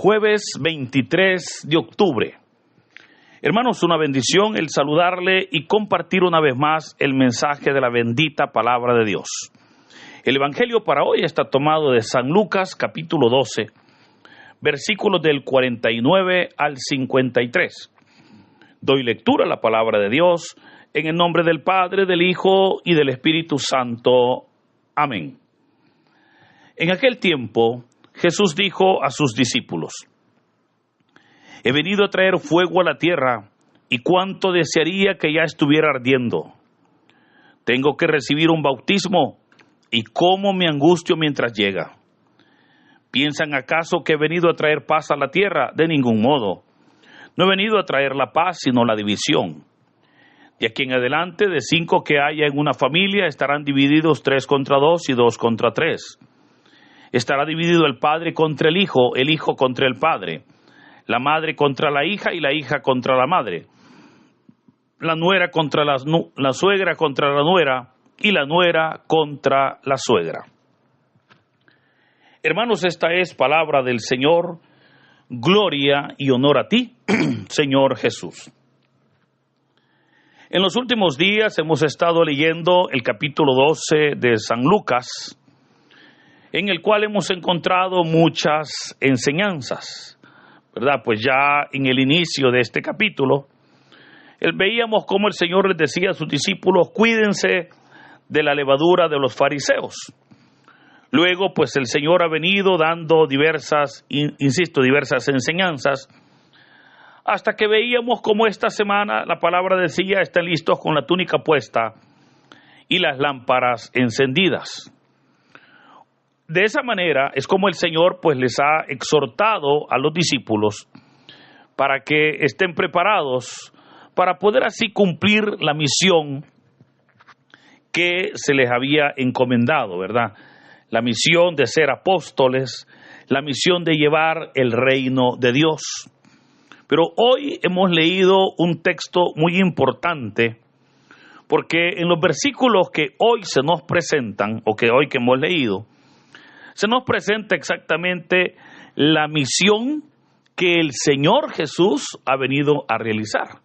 Jueves 23 de octubre. Hermanos, una bendición el saludarle y compartir una vez más el mensaje de la bendita palabra de Dios. El evangelio para hoy está tomado de San Lucas, capítulo 12, versículos del 49 al 53. Doy lectura a la palabra de Dios en el nombre del Padre, del Hijo y del Espíritu Santo. Amén. En aquel tiempo, Jesús dijo a sus discípulos: he venido a traer fuego a la tierra, y cuánto desearía que ya estuviera ardiendo. Tengo que recibir un bautismo, y cómo me angustio mientras llega. ¿Piensan acaso que he venido a traer paz a la tierra? De ningún modo. No he venido a traer la paz, sino la división. De aquí en adelante, de 5 que haya en una familia, estarán divididos 3 contra 2 y 2 contra 3. Estará dividido el padre contra el hijo contra el padre, la madre contra la hija y la hija contra la madre, la nuera contra la suegra contra la nuera y la nuera contra la suegra. Hermanos, esta es palabra del Señor. Gloria y honor a ti, Señor Jesús. En los últimos días hemos estado leyendo el capítulo 12 de San Lucas, en el cual hemos encontrado muchas enseñanzas, ¿verdad? Pues ya en el inicio de este capítulo, veíamos cómo el Señor les decía a sus discípulos: cuídense de la levadura de los fariseos. Luego, pues el Señor ha venido dando diversas enseñanzas, hasta que veíamos cómo esta semana la palabra decía: estén listos con la túnica puesta y las lámparas encendidas. De esa manera es como el Señor pues les ha exhortado a los discípulos para que estén preparados para poder así cumplir la misión que se les había encomendado, ¿verdad? La misión de ser apóstoles, la misión de llevar el reino de Dios. Pero hoy hemos leído un texto muy importante, porque en los versículos que hoy se nos presentan, o que hoy que hemos leído, se nos presenta exactamente la misión que el Señor Jesús ha venido a realizar.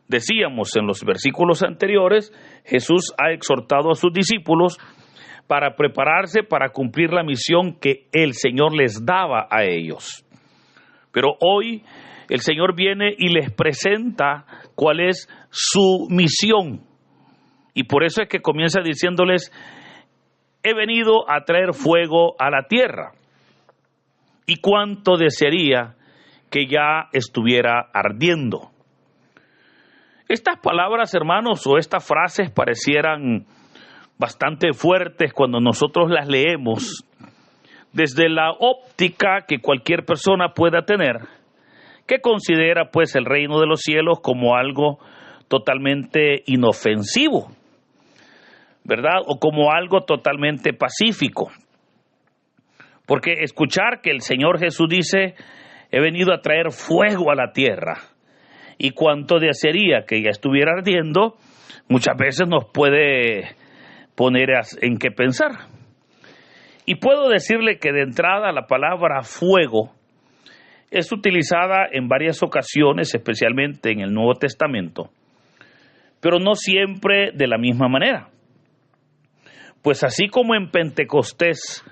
Decíamos en los versículos anteriores, Jesús ha exhortado a sus discípulos para prepararse para cumplir la misión que el Señor les daba a ellos. Pero hoy el Señor viene y les presenta cuál es su misión. Y por eso es que comienza diciéndoles: he venido a traer fuego a la tierra, y cuánto desearía que ya estuviera ardiendo. Estas palabras, hermanos, o estas frases parecieran bastante fuertes cuando nosotros las leemos desde la óptica que cualquier persona pueda tener, que considera pues el reino de los cielos como algo totalmente inofensivo, ¿verdad? O como algo totalmente pacífico. Porque escuchar que el Señor Jesús dice: he venido a traer fuego a la tierra, y cuánto desearía que ya estuviera ardiendo, muchas veces nos puede poner en qué pensar. Y puedo decirle que de entrada la palabra fuego es utilizada en varias ocasiones, especialmente en el Nuevo Testamento, pero no siempre de la misma manera. Pues así como en Pentecostés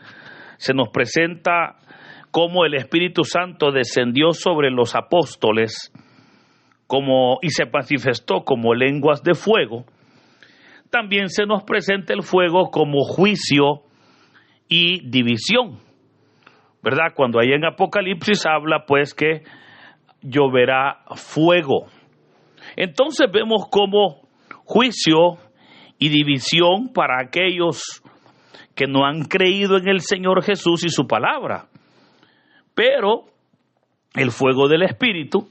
se nos presenta cómo el Espíritu Santo descendió sobre los apóstoles y se manifestó como lenguas de fuego, también se nos presenta el fuego como juicio y división, ¿verdad? Cuando ahí en Apocalipsis habla pues que lloverá fuego. Entonces vemos como juicio y división para aquellos que no han creído en el Señor Jesús y su palabra, pero el fuego del Espíritu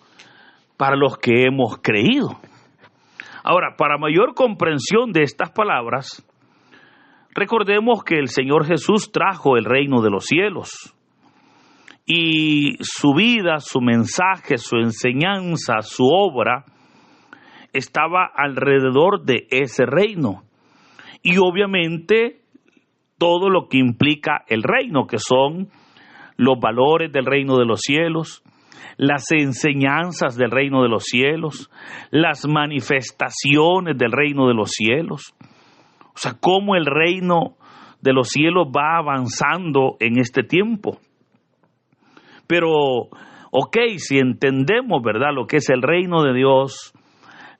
para los que hemos creído. Ahora, para mayor comprensión de estas palabras, recordemos que el Señor Jesús trajo el reino de los cielos, y su vida, su mensaje, su enseñanza, su obra estaba alrededor de ese reino. Y obviamente todo lo que implica el reino, que son los valores del reino de los cielos, las enseñanzas del reino de los cielos, las manifestaciones del reino de los cielos. O sea, cómo el reino de los cielos va avanzando en este tiempo. Pero, ok, si entendemos, ¿verdad?, lo que es el reino de Dios,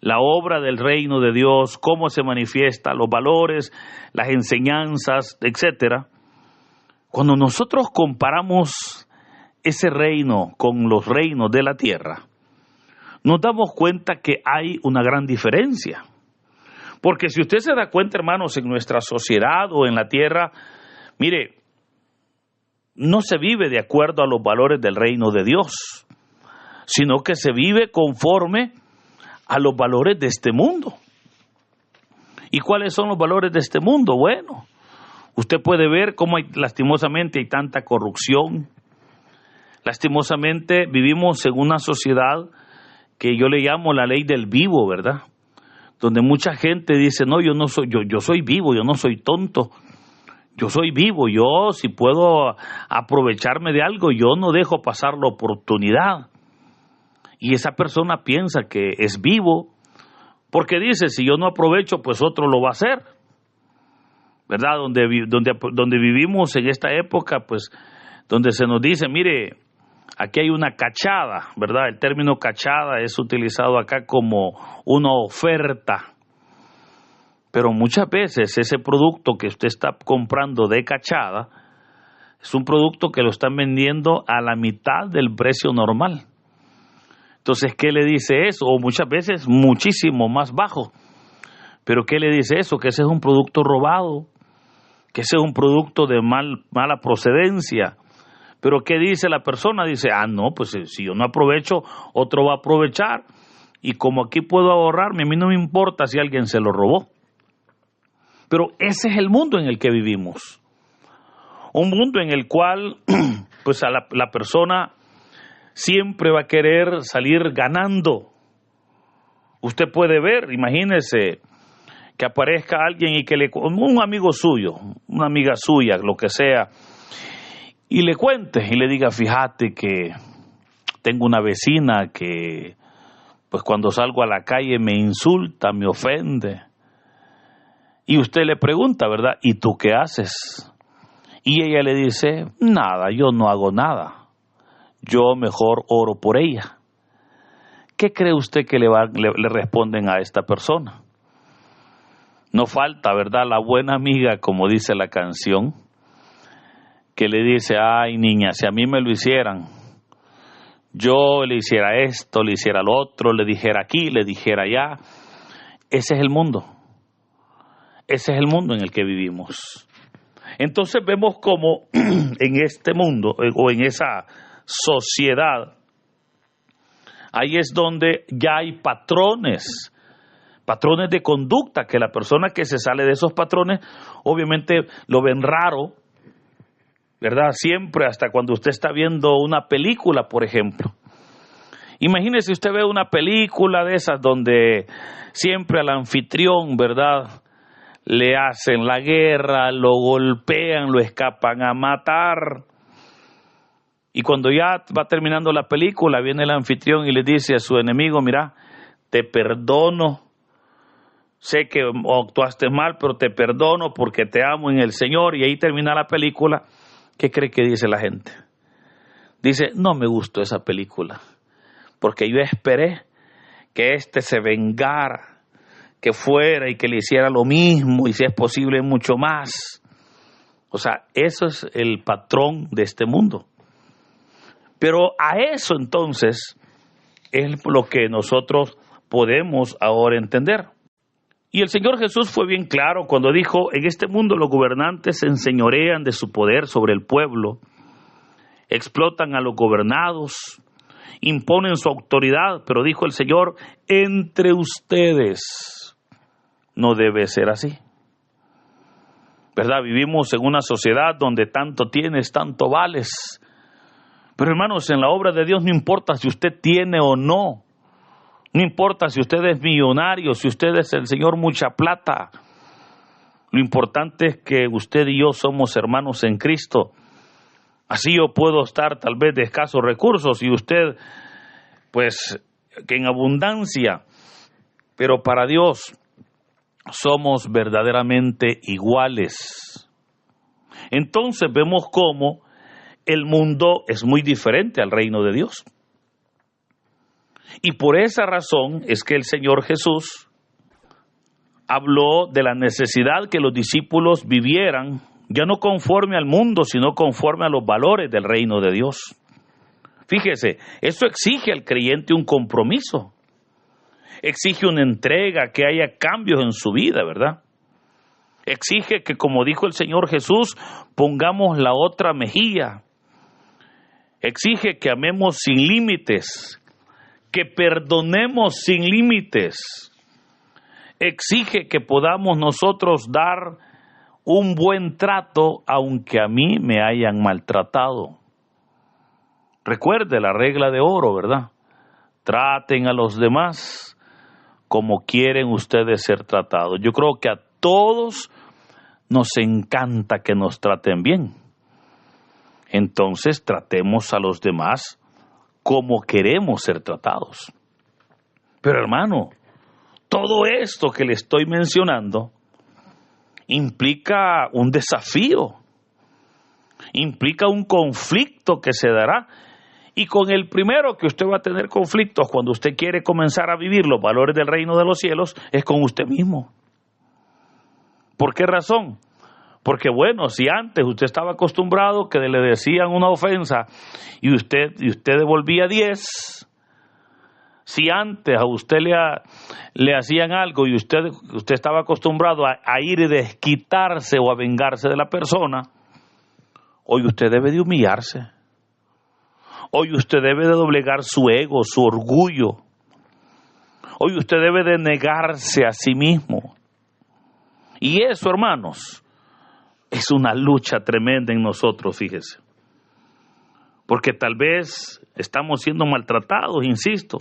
la obra del reino de Dios, cómo se manifiesta, los valores, las enseñanzas, etcétera. Cuando nosotros comparamos ese reino con los reinos de la tierra, nos damos cuenta que hay una gran diferencia. Porque si usted se da cuenta, hermanos, en nuestra sociedad o en la tierra, mire, no se vive de acuerdo a los valores del reino de Dios, sino que se vive conforme a los valores de este mundo. ¿Y cuáles son los valores de este mundo? Bueno, usted puede ver cómo lastimosamente hay tanta corrupción. Lastimosamente vivimos en una sociedad que yo le llamo la ley del vivo, ¿verdad? Donde mucha gente dice, no, yo soy vivo, yo no soy tonto. Yo soy vivo, yo si puedo aprovecharme de algo, yo no dejo pasar la oportunidad. Y esa persona piensa que es vivo, porque dice, si yo no aprovecho, pues otro lo va a hacer. ¿Verdad? Donde vivimos en esta época, pues, donde se nos dice, mire, aquí hay una cachada, ¿verdad? El término cachada es utilizado acá como una oferta. Pero muchas veces ese producto que usted está comprando de cachada es un producto que lo están vendiendo a la mitad del precio normal. Entonces, ¿qué le dice eso? O muchas veces muchísimo más bajo. ¿Pero qué le dice eso? Que ese es un producto robado, que ese es un producto de mala procedencia. ¿Pero qué dice la persona? Dice, no, pues si yo no aprovecho, otro va a aprovechar. Y como aquí puedo ahorrarme, a mí no me importa si alguien se lo robó. Pero ese es el mundo en el que vivimos. Un mundo en el cual pues a la persona siempre va a querer salir ganando. Usted puede ver, imagínese, que aparezca alguien y que un amigo suyo, una amiga suya, lo que sea, y le cuente y le diga, fíjate que tengo una vecina que pues cuando salgo a la calle me insulta, me ofende. Y usted le pregunta, ¿verdad? ¿Y tú qué haces? Y ella le dice, nada, yo no hago nada. Yo mejor oro por ella. ¿Qué cree usted que le responden a esta persona? No falta, ¿verdad?, la buena amiga, como dice la canción, que le dice, ay niña, si a mí me lo hicieran, yo le hiciera esto, le hiciera lo otro, le dijera aquí, le dijera allá. Ese es el mundo. Ese es el mundo en el que vivimos. Entonces vemos como en este mundo o en esa sociedad, ahí es donde ya hay patrones de conducta, que la persona que se sale de esos patrones, obviamente lo ven raro, ¿verdad? Siempre, hasta cuando usted está viendo una película, por ejemplo. Imagínese, usted ve una película de esas donde siempre al anfitrión, ¿verdad?, le hacen la guerra, lo golpean, lo escapan a matar. Y cuando ya va terminando la película, viene el anfitrión y le dice a su enemigo, mira, te perdono, sé que actuaste mal, pero te perdono porque te amo en el Señor. Y ahí termina la película. ¿Qué cree que dice la gente? Dice, no me gustó esa película, porque yo esperé que se vengara, que fuera y que le hiciera lo mismo, y si es posible mucho más. O sea, eso es el patrón de este mundo. Pero a eso entonces es lo que nosotros podemos ahora entender. Y el Señor Jesús fue bien claro cuando dijo, en este mundo los gobernantes se enseñorean de su poder sobre el pueblo, explotan a los gobernados, imponen su autoridad, pero dijo el Señor, entre ustedes no debe ser así. ¿Verdad? Vivimos en una sociedad donde tanto tienes, tanto vales. Pero hermanos, en la obra de Dios no importa si usted tiene o no. No importa si usted es millonario, si usted es el señor mucha plata. Lo importante es que usted y yo somos hermanos en Cristo. Así yo puedo estar tal vez de escasos recursos y usted, pues, que en abundancia. Pero para Dios somos verdaderamente iguales. Entonces vemos cómo el mundo es muy diferente al reino de Dios. Y por esa razón es que el Señor Jesús habló de la necesidad que los discípulos vivieran, ya no conforme al mundo, sino conforme a los valores del reino de Dios. Fíjese, eso exige al creyente un compromiso, exige una entrega, que haya cambios en su vida, ¿verdad? Exige que, como dijo el Señor Jesús, pongamos la otra mejilla. Exige que amemos sin límites, que perdonemos sin límites. Exige que podamos nosotros dar un buen trato aunque a mí me hayan maltratado. Recuerde la regla de oro, ¿verdad? Traten a los demás como quieren ustedes ser tratados. Yo creo que a todos nos encanta que nos traten bien. Entonces tratemos a los demás como queremos ser tratados. Pero hermano, todo esto que le estoy mencionando implica un desafío, implica un conflicto que se dará. Y con el primero que usted va a tener conflictos cuando usted quiere comenzar a vivir los valores del reino de los cielos es con usted mismo. ¿Por qué razón? Porque bueno, si antes usted estaba acostumbrado que le decían una ofensa y usted devolvía 10, si antes a usted le hacían algo y usted estaba acostumbrado a ir y desquitarse o a vengarse de la persona, hoy usted debe de humillarse. Hoy usted debe de doblegar su ego, su orgullo. Hoy usted debe de negarse a sí mismo. Y eso, hermanos, es una lucha tremenda en nosotros, fíjese. Porque tal vez estamos siendo maltratados, insisto,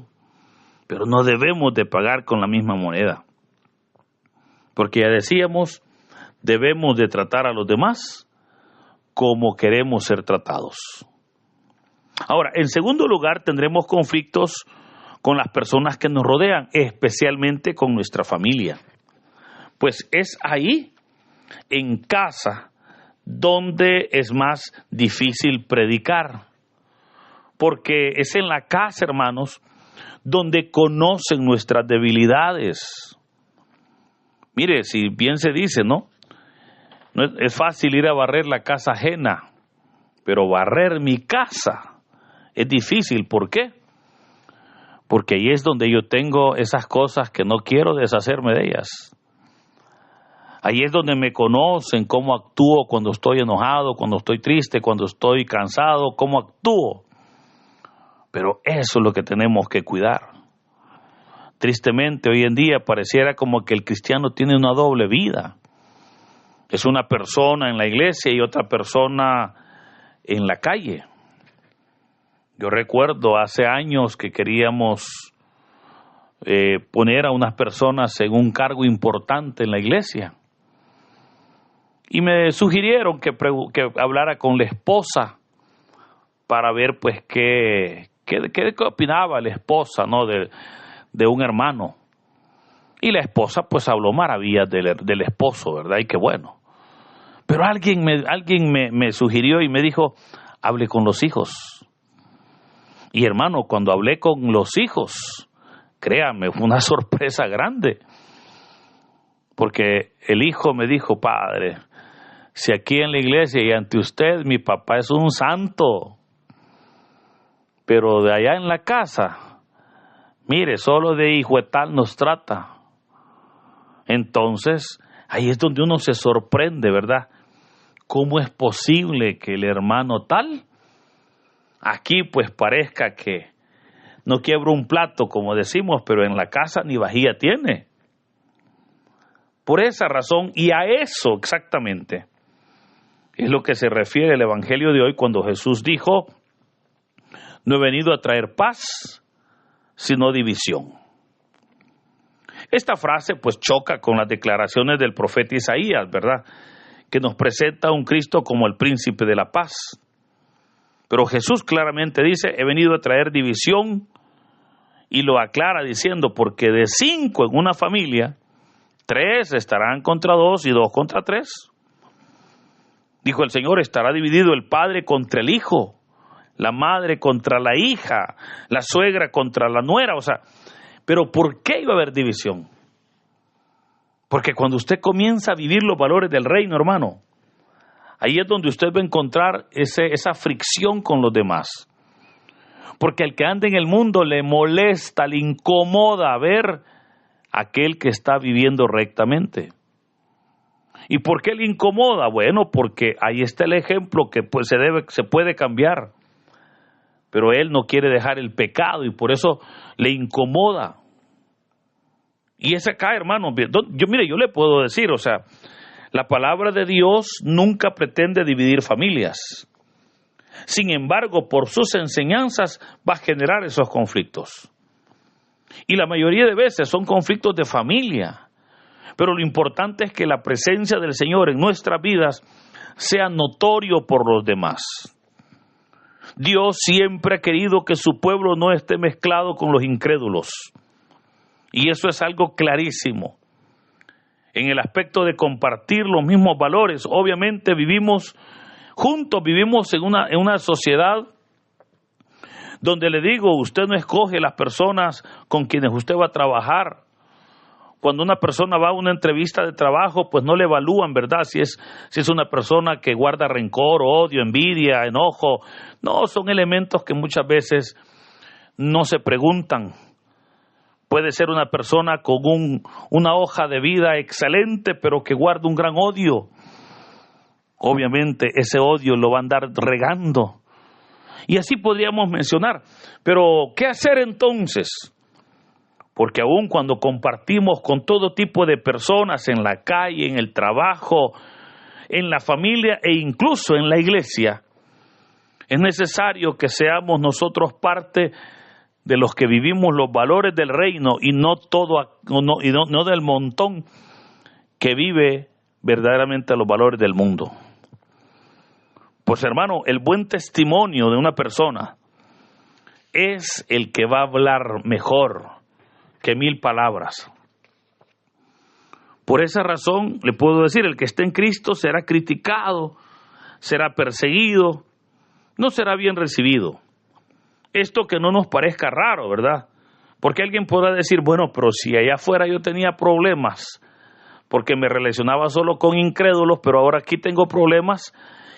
pero no debemos de pagar con la misma moneda. Porque ya decíamos, debemos de tratar a los demás como queremos ser tratados. Ahora, en segundo lugar, tendremos conflictos con las personas que nos rodean, especialmente con nuestra familia. Pues es ahí, en casa, donde es más difícil predicar. Porque es en la casa, hermanos, donde conocen nuestras debilidades. Mire, si bien se dice, ¿no? Es fácil ir a barrer la casa ajena, pero barrer mi casa es difícil. ¿Por qué? Porque ahí es donde yo tengo esas cosas que no quiero deshacerme de ellas. Ahí es donde me conocen cómo actúo cuando estoy enojado, cuando estoy triste, cuando estoy cansado, cómo actúo. Pero eso es lo que tenemos que cuidar. Tristemente, hoy en día pareciera como que el cristiano tiene una doble vida. Es una persona en la iglesia y otra persona en la calle. Yo recuerdo hace años que queríamos poner a unas personas en un cargo importante en la iglesia. Y me sugirieron que hablara con la esposa para ver pues qué opinaba la esposa, ¿no? de un hermano. Y la esposa pues habló maravillas del esposo, ¿verdad? Y qué bueno. Pero alguien me sugirió y me dijo, hable con los hijos. Y hermano, cuando hablé con los hijos, créame, fue una sorpresa grande. Porque el hijo me dijo, padre, si aquí en la iglesia y ante usted mi papá es un santo, pero de allá en la casa, mire, solo de hijo de tal nos trata. Entonces, ahí es donde uno se sorprende, ¿verdad? ¿Cómo es posible que el hermano tal aquí pues parezca que no quiebra un plato, como decimos, pero en la casa ni vajilla tiene? Por esa razón, y a eso exactamente, es lo que se refiere el Evangelio de hoy cuando Jesús dijo, no he venido a traer paz, sino división. Esta frase pues choca con las declaraciones del profeta Isaías, ¿verdad? Que nos presenta a un Cristo como el príncipe de la paz. Pero Jesús claramente dice, he venido a traer división, y lo aclara diciendo, porque de 5 en una familia, 3 estarán contra 2 y 2 contra 3. Dijo el Señor, estará dividido el padre contra el hijo, la madre contra la hija, la suegra contra la nuera. O sea, pero ¿por qué iba a haber división? Porque cuando usted comienza a vivir los valores del reino, hermano, ahí es donde usted va a encontrar esa fricción con los demás. Porque al que anda en el mundo le molesta, le incomoda ver a aquel que está viviendo rectamente. ¿Y por qué le incomoda? Bueno, porque ahí está el ejemplo que pues se puede cambiar. Pero él no quiere dejar el pecado y por eso le incomoda. Y es acá, hermano, yo le puedo decir, o sea, la palabra de Dios nunca pretende dividir familias. Sin embargo, por sus enseñanzas va a generar esos conflictos. Y la mayoría de veces son conflictos de familia. Pero lo importante es que la presencia del Señor en nuestras vidas sea notorio por los demás. Dios siempre ha querido que su pueblo no esté mezclado con los incrédulos. Y eso es algo clarísimo. En el aspecto de compartir los mismos valores, obviamente vivimos juntos, vivimos en una sociedad donde le digo, usted no escoge las personas con quienes usted va a trabajar. Cuando una persona va a una entrevista de trabajo, pues no le evalúan, ¿verdad? Si es una persona que guarda rencor, odio, envidia, enojo. No, son elementos que muchas veces no se preguntan. Puede ser una persona con una hoja de vida excelente, pero que guarda un gran odio. Obviamente ese odio lo va a andar regando. Y así podríamos mencionar. Pero, ¿qué hacer entonces? Porque aun cuando compartimos con todo tipo de personas en la calle, en el trabajo, en la familia e incluso en la iglesia, es necesario que seamos nosotros parte de los que vivimos los valores del reino y no del montón que vive verdaderamente los valores del mundo. Pues hermano, el buen testimonio de una persona es el que va a hablar mejor que 1000 palabras. Por esa razón le puedo decir, el que esté en Cristo será criticado, será perseguido, no será bien recibido. Esto que no nos parezca raro, ¿verdad? Porque alguien podrá decir, bueno, pero si allá afuera yo tenía problemas, porque me relacionaba solo con incrédulos, pero ahora aquí tengo problemas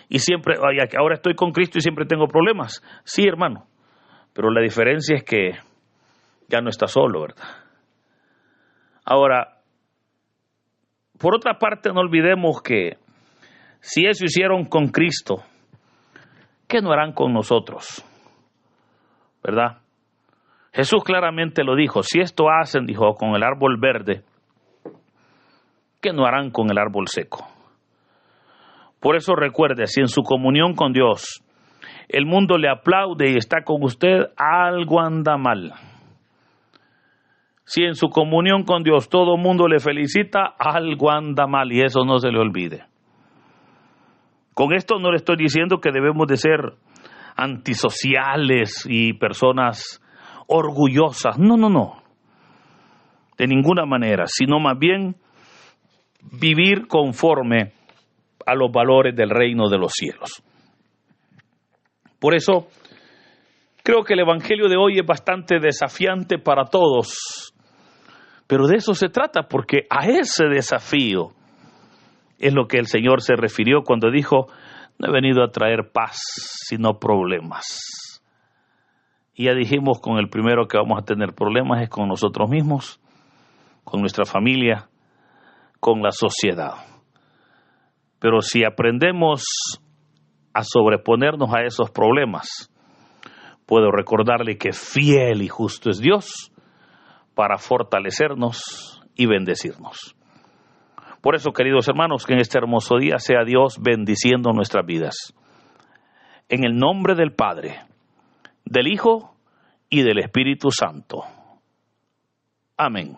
y ahora estoy con Cristo y siempre tengo problemas. Sí, hermano, pero la diferencia es que ya no está solo, ¿verdad? Ahora, por otra parte, no olvidemos que si eso hicieron con Cristo, ¿qué no harán con nosotros? ¿Verdad? Jesús claramente lo dijo, si esto hacen, dijo, con el árbol verde, ¿qué no harán con el árbol seco? Por eso recuerde, si en su comunión con Dios el mundo le aplaude y está con usted, algo anda mal. Si en su comunión con Dios todo el mundo le felicita, algo anda mal y eso no se le olvide. Con esto no le estoy diciendo que debemos de ser antisociales y personas orgullosas. No. De ninguna manera, sino más bien vivir conforme a los valores del reino de los cielos. Por eso, creo que el evangelio de hoy es bastante desafiante para todos. Pero de eso se trata, porque a ese desafío es lo que el Señor se refirió cuando dijo, no he venido a traer paz, sino problemas. Y ya dijimos, con el primero que vamos a tener problemas es con nosotros mismos, con nuestra familia, con la sociedad. Pero si aprendemos a sobreponernos a esos problemas, puedo recordarle que fiel y justo es Dios para fortalecernos y bendecirnos. Por eso, queridos hermanos, que en este hermoso día sea Dios bendiciendo nuestras vidas. En el nombre del Padre, del Hijo y del Espíritu Santo. Amén.